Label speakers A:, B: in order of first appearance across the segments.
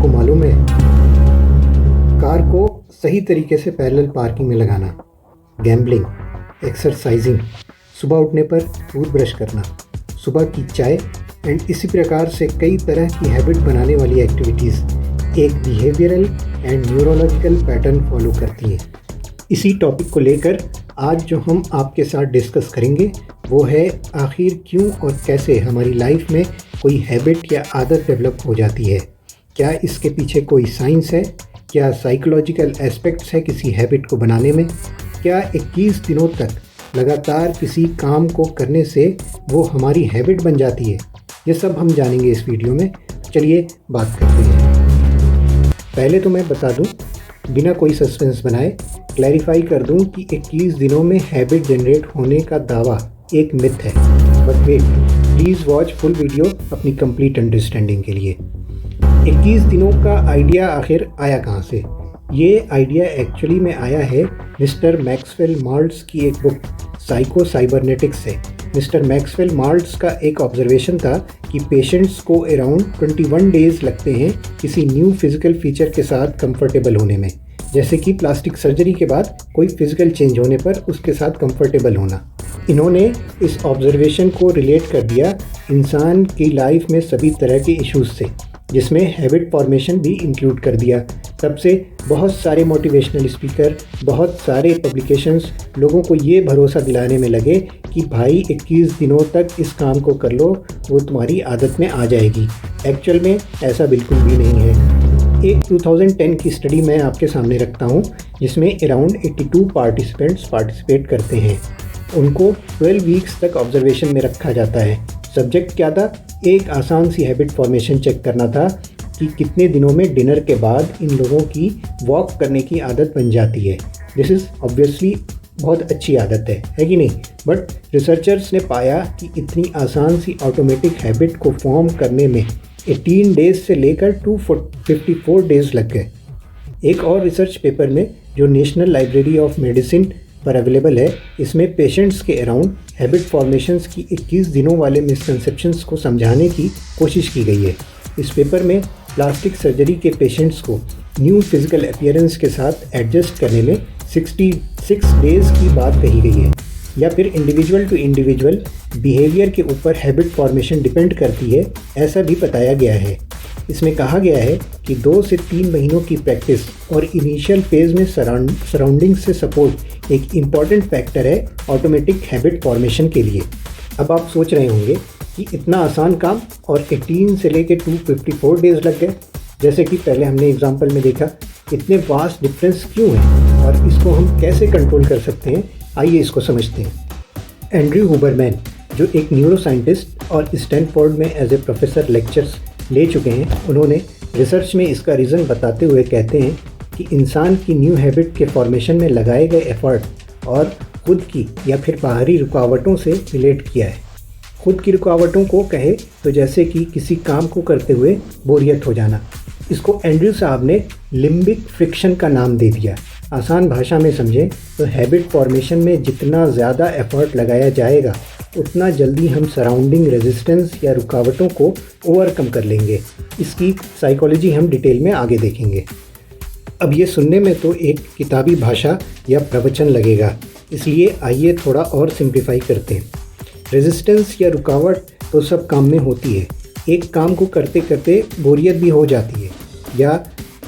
A: आपको मालूम है, कार को सही तरीके से पैरेलल पार्किंग में लगाना, गैम्बलिंग, एक्सरसाइजिंग, सुबह उठने पर टूथब्रश करना, सुबह की चाय एंड इसी प्रकार से कई तरह की हैबिट बनाने वाली एक्टिविटीज़ एक behavioural and neurological pattern follow करती हैं। इसी टॉपिक को लेकर आज जो हम आपके साथ डिस्कस करेंगे वो है आखिर क्यों और कैसे हमारी लाइफ में कोई हैबिट या आदत डेवलप हो जाती है। क्या इसके पीछे कोई साइंस है? क्या साइकोलॉजिकल एस्पेक्ट्स है किसी हैबिट को बनाने में? क्या 21 दिनों तक लगातार किसी काम को करने से वो हमारी हैबिट बन जाती है? ये सब हम जानेंगे इस वीडियो में। चलिए बात करते हैं। पहले तो मैं बता दूं, बिना कोई सस्पेंस बनाए क्लैरिफाई कर दूं कि 21 दिनों में हैबिट जनरेट होने का दावा एक मिथ है। But wait, please watch full video अपनी कंप्लीट अंडरस्टैंडिंग के लिए। 21 दिनों का आइडिया आखिर आया कहाँ से? ये आइडिया एक्चुअली में आया है मिस्टर मैक्सवेल माल्ट्स की एक बुक साइको साइबरनेटिक्स से। मिस्टर मैक्सवेल माल्ट्स का एक ऑब्जर्वेशन था कि पेशेंट्स को अराउंड 21 डेज़ लगते हैं किसी न्यू फिज़िकल फीचर के साथ कंफर्टेबल होने में, जैसे कि प्लास्टिक सर्जरी के बाद कोई फिज़िकल चेंज होने पर उसके साथ कंफर्टेबल होना। इन्होंने इस ऑब्जर्वेशन को रिलेट कर दिया इंसान की लाइफ में सभी तरह के इश्यूज़ से, जिसमें हैबिट फॉर्मेशन भी इंक्लूड कर दिया। तब से बहुत सारे मोटिवेशनल स्पीकर, बहुत सारे पब्लिकेशंस लोगों को ये भरोसा दिलाने में लगे कि भाई 21 दिनों तक इस काम को कर लो, वो तुम्हारी आदत में आ जाएगी। एक्चुअल में ऐसा बिल्कुल भी नहीं है। एक 2010 की स्टडी मैं आपके सामने रखता हूँ, जिसमें अराउंड 82 पार्टिसिपेंट्स पार्टिसिपेट करते हैं। उनको 12 वीक्स तक ऑब्जर्वेशन में रखा जाता है। सब्जेक्ट क्या था? एक आसान सी हैबिट फॉर्मेशन चेक करना था कि कितने दिनों में डिनर के बाद इन लोगों की वॉक करने की आदत बन जाती है। दिस इज़ ऑब्वियसली बहुत अच्छी आदत है कि नहीं? बट रिसर्चर्स ने पाया कि इतनी आसान सी ऑटोमेटिक हैबिट को फॉर्म करने में 18 डेज़ से लेकर 254 डेज़ लग गए। एक और रिसर्च पेपर में जो नेशनल लाइब्रेरी ऑफ मेडिसिन पर अवेलेबल है, इसमें पेशेंट्स के अराउंड हैबिट फॉर्मेशंस की 21 दिनों वाले मिसकंसेप्शंस को समझाने की कोशिश की गई है। इस पेपर में प्लास्टिक सर्जरी के पेशेंट्स को न्यू फिज़िकल अपीयरेंस के साथ एडजस्ट करने में 66 डेज़ की बात कही गई है। या फिर इंडिविजुअल टू इंडिविजुअल बिहेवियर के ऊपर हैबिट फॉर्मेशन डिपेंड करती है, ऐसा भी बताया गया है। इसमें कहा गया है कि 2 से 3 महीनों की प्रैक्टिस और इनिशियल फेज़ में सराउंडिंग से सपोर्ट एक इम्पॉर्टेंट फैक्टर है ऑटोमेटिक हैबिट फॉर्मेशन के लिए। अब आप सोच रहे होंगे कि इतना आसान काम और 18 से लेकर 254 डेज़ लग गए, जैसे कि पहले हमने एग्जाम्पल में देखा। इतने वास्ट डिफरेंस क्यों है और इसको हम कैसे कंट्रोल कर सकते हैं? आइए इसको समझते हैं। एंड्रयू हुबरमैन, जो एक न्यूरो साइंटिस्ट और स्टैनफोर्ड में एज ए प्रोफेसर लेक्चर्स ले चुके हैं, उन्होंने रिसर्च में इसका रीज़न बताते हुए कहते हैं कि इंसान की न्यू हैबिट के फॉर्मेशन में लगाए गए एफर्ट और खुद की या फिर बाहरी रुकावटों से रिलेट किया है। खुद की रुकावटों को कहे तो जैसे कि किसी काम को करते हुए बोरियत हो जाना। इसको एंड्रयू साहब ने लिम्बिक फ्रिक्शन का नाम दे दिया। आसान भाषा में समझें तो हैबिट फॉर्मेशन में जितना ज़्यादा एफर्ट लगाया जाएगा, उतना जल्दी हम सराउंडिंग रेजिस्टेंस या रुकावटों को ओवरकम कर लेंगे। इसकी साइकोलॉजी हम डिटेल में आगे देखेंगे। अब ये सुनने में तो एक किताबी भाषा या प्रवचन लगेगा, इसलिए आइए थोड़ा और सिंप्लीफाई करते हैं। रेजिस्टेंस या रुकावट तो सब काम में होती है। एक काम को करते करते बोरियत भी हो जाती है, या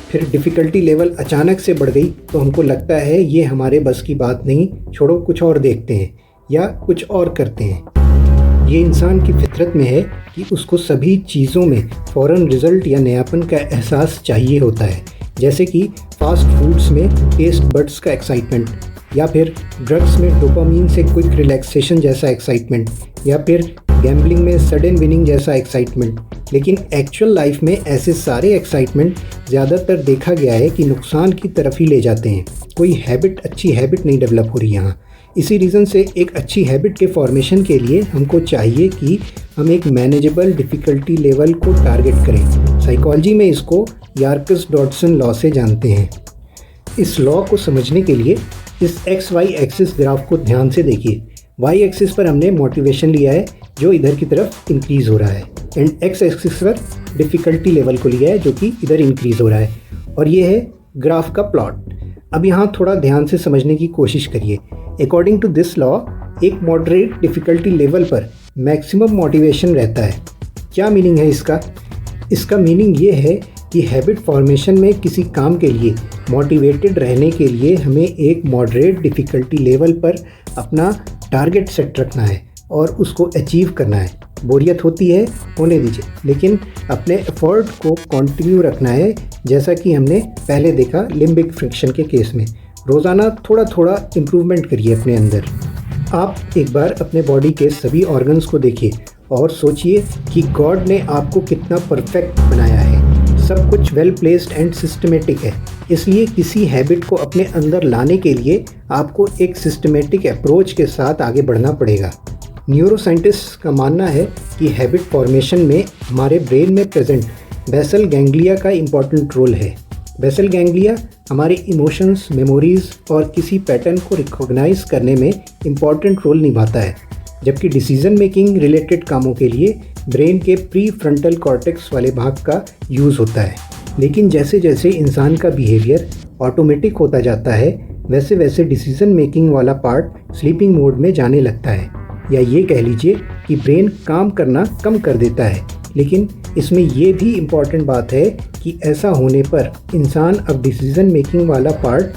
A: फिर डिफ़िकल्टी लेवल अचानक से बढ़ गई तो हमको लगता है ये हमारे बस की बात नहीं, छोड़ो कुछ और देखते हैं या कुछ और करते हैं। ये इंसान की फितरत में है कि उसको सभी चीज़ों में फ़ौरन रिज़ल्ट या नयापन का एहसास चाहिए होता है, जैसे कि फास्ट फूड्स में टेस्ट बड्स का एक्साइटमेंट, या फिर ड्रग्स में डोपामीन से क्विक रिलैक्सेशन जैसा एक्साइटमेंट, या फिर गैम्बलिंग में सडन विनिंग जैसा एक्साइटमेंट। लेकिन एक्चुअल लाइफ में ऐसे सारे एक्साइटमेंट ज़्यादातर देखा गया है कि नुकसान की तरफ ही ले जाते हैं। कोई अच्छी हैबिट नहीं डेवलप हो रही यहाँ। इसी रीज़न से एक अच्छी हैबिट के फॉर्मेशन के लिए हमको चाहिए कि हम एक मैनेजेबल डिफ़िकल्टी लेवल को टारगेट करें। साइकोलॉजी में इसको यार्कस-डॉडसन लॉ से जानते हैं। इस लॉ को समझने के लिए इस XY एक्सिस ग्राफ को ध्यान से देखिए। वाई एक्सिस पर हमने मोटिवेशन लिया है जो इधर की तरफ इंक्रीज़ हो रहा है, एंड एक्स एक्सिस पर डिफ़िकल्टी लेवल को लिया है जो कि इधर इंक्रीज़ हो रहा है। और ये है ग्राफ का प्लॉट। अब यहाँ थोड़ा ध्यान से समझने की कोशिश करिए। अकॉर्डिंग टू दिस लॉ, एक मॉडरेट डिफ़िकल्टी लेवल पर मैक्सिमम मोटिवेशन रहता है। क्या मीनिंग है इसका? इसका मीनिंग ये है कि हैबिट फॉर्मेशन में किसी काम के लिए मोटिवेटेड रहने के लिए हमें एक मॉडरेट डिफ़िकल्टी लेवल पर अपना टारगेट सेट रखना है और उसको अचीव करना है। बोरियत होती है, होने दीजिए, लेकिन अपने एफर्ट को कंटिन्यू रखना है। जैसा कि हमने पहले देखा लिम्बिक फ्रिक्शन के केस में, रोज़ाना थोड़ा थोड़ा इम्प्रूवमेंट करिए अपने अंदर। आप एक बार अपने बॉडी के सभी ऑर्गन्स को देखिए और सोचिए कि गॉड ने आपको कितना परफेक्ट बनाया है। सब कुछ वेल प्लेस्ड एंड सिस्टमेटिक है। इसलिए किसी हैबिट को अपने अंदर लाने के लिए आपको एक सिस्टमेटिक अप्रोच के साथ आगे बढ़ना पड़ेगा। न्यूरोसाइंटिस्ट का मानना है कि हैबिट फॉर्मेशन में हमारे ब्रेन में प्रेजेंट बेसल गैंग्लिया का इम्पॉर्टेंट रोल है। बेसल गैंग्लिया हमारे इमोशंस, मेमोरीज़ और किसी पैटर्न को रिकॉग्नाइज करने में इम्पॉर्टेंट रोल निभाता है, जबकि डिसीजन मेकिंग रिलेटेड कामों के लिए ब्रेन के प्री फ्रंटल कॉर्टेक्स वाले भाग का यूज़ होता है। लेकिन जैसे जैसे इंसान का बिहेवियर ऑटोमेटिक होता जाता है, वैसे वैसे डिसीजन मेकिंग वाला पार्ट स्लीपिंग मोड में जाने लगता है, या ये कह लीजिए कि ब्रेन काम करना कम कर देता है। लेकिन इसमें ये भी इम्पॉर्टेंट बात है कि ऐसा होने पर इंसान अब डिसीजन मेकिंग वाला पार्ट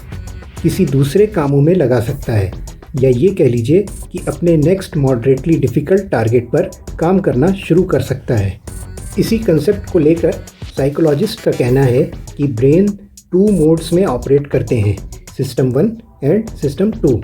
A: किसी दूसरे कामों में लगा सकता है, या ये कह लीजिए कि अपने नेक्स्ट मॉडरेटली डिफ़िकल्ट टारगेट पर काम करना शुरू कर सकता है। इसी कंसेप्ट को लेकर साइकोलॉजिस्ट का कहना है कि ब्रेन 2 मोड्स में ऑपरेट करते हैं, सिस्टम 1 एंड सिस्टम 2।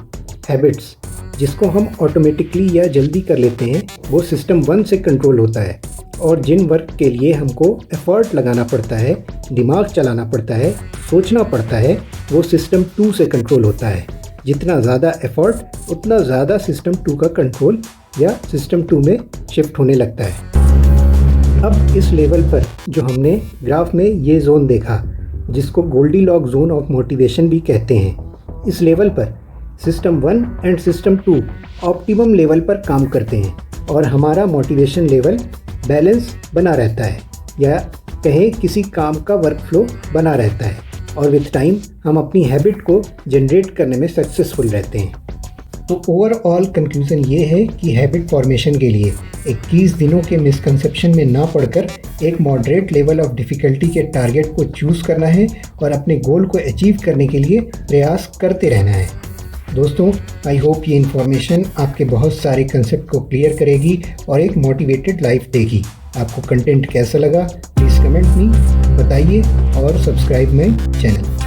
A: हैबिट्स जिसको हम ऑटोमेटिकली या जल्दी कर लेते हैं वो सिस्टम 1 से कंट्रोल होता है, और जिन वर्क के लिए हमको एफर्ट लगाना पड़ता है, दिमाग चलाना पड़ता है, सोचना पड़ता है, वो सिस्टम 2 से कंट्रोल होता है। जितना ज़्यादा एफर्ट उतना ज़्यादा सिस्टम 2 का कंट्रोल या सिस्टम 2 में शिफ्ट होने लगता है। अब इस लेवल पर जो हमने ग्राफ में ये जोन देखा, जिसको गोल्डीलॉक जोन ऑफ मोटिवेशन भी कहते हैं, इस लेवल पर system 1 and system 2 optimum level पर काम करते हैं और हमारा मोटिवेशन लेवल बैलेंस बना रहता है, या कहें किसी काम का वर्क फ्लो बना रहता है, और विथ टाइम हम अपनी हैबिट को जनरेट करने में सक्सेसफुल रहते हैं। तो ओवरऑल कंक्लूज़न ये है कि हैबिट फॉर्मेशन के लिए 21 दिनों के मिसकंसेप्शन में ना पड़कर एक मॉडरेट लेवल ऑफ डिफ़िकल्टी के टारगेट को चूज़ करना है और अपने गोल को अचीव करने के लिए प्रयास करते रहना है। दोस्तों, आई होप ये इन्फॉर्मेशन आपके बहुत सारे कंसेप्ट को क्लियर करेगी और एक मोटिवेटेड लाइफ देगी। आपको कंटेंट कैसा लगा प्लीज़ कमेंट में बताइए और सब्सक्राइब माय चैनल।